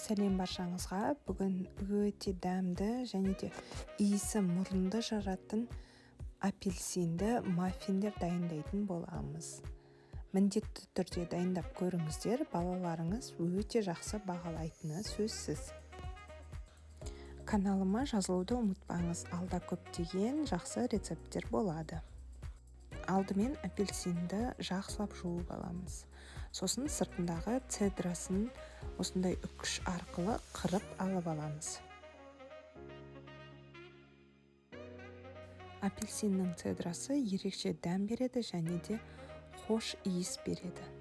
Сәлем баршаңызға. Бүгін өте дәмді және де иісі мұрынды жаратын апельсинді маффиндер дайындайтын боламыз. Міндетті түрде дайындап көріңіздер, балаларыңыз өте жақсы бағалайтыны сөзсіз. Каналыма жазылуды ұмытпаңыз, алда көптеген жақсы рецепттер болады. Алдымен апельсинді жақсылап жуып аламыз. Сосын сыртындағы цедрасын осындай үкіш арқылы қырып алып аламыз. Апельсиннің цедрасы ерекше дәм береді және де хош иіс береді.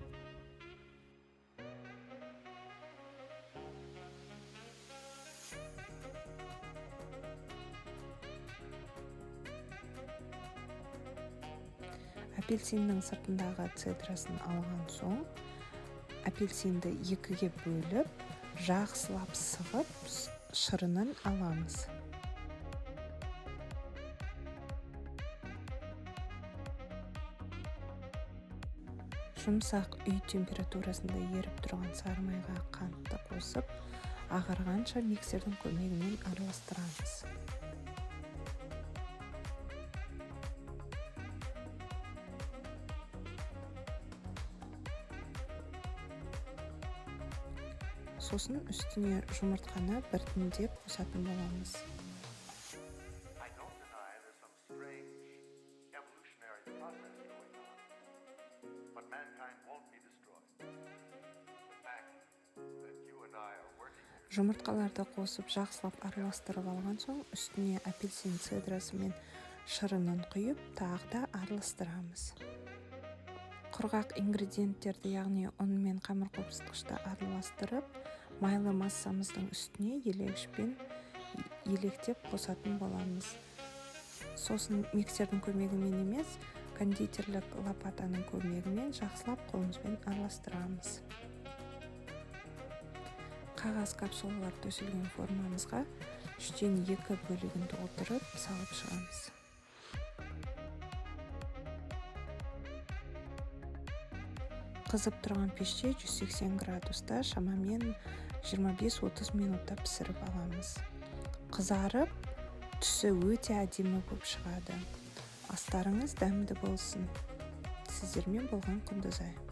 Апельсиннің сыртындағы цедрасын алған соң, апельсинді екіге бөліп, жақсылап сығып, шырынын аламыз. Жұмсақ үй температурасында еріп тұрған сары майға қантты қосып, ағарғанша миксердің көмегімен араластырамыз. Сосын үстіне жұмыртқаны біртіндеп қосатын боламыз. Жұмыртқаларды қосып жақсылап араластырып алған соң, үстіне апельсин цедрасы мен шырынын құйып, тағы да араластырамыз. Құрғақ ингредиенттерді, яғни ұн мен қамыр қопсытқышты араластырып, майлы массамыздың үстіне елегішпен електеп қосатын боламыз. Сосын миксердің көмегімен емес, кондитерлік лопатаның көмегімен жақсылап қолымызбен араластырамыз. Қағаз капсулалар төселген формамызға 3-тен 2 бөлігін толтырып салып шығамыз. Қызып тұрған пеште 180 градуста шамамен 25-30 минутта пісіріп аламыз. Қызарып, түсі өте әдемі болып шығады. Астарыңыз дәмді болсын. Сіздермен болған Құндызай.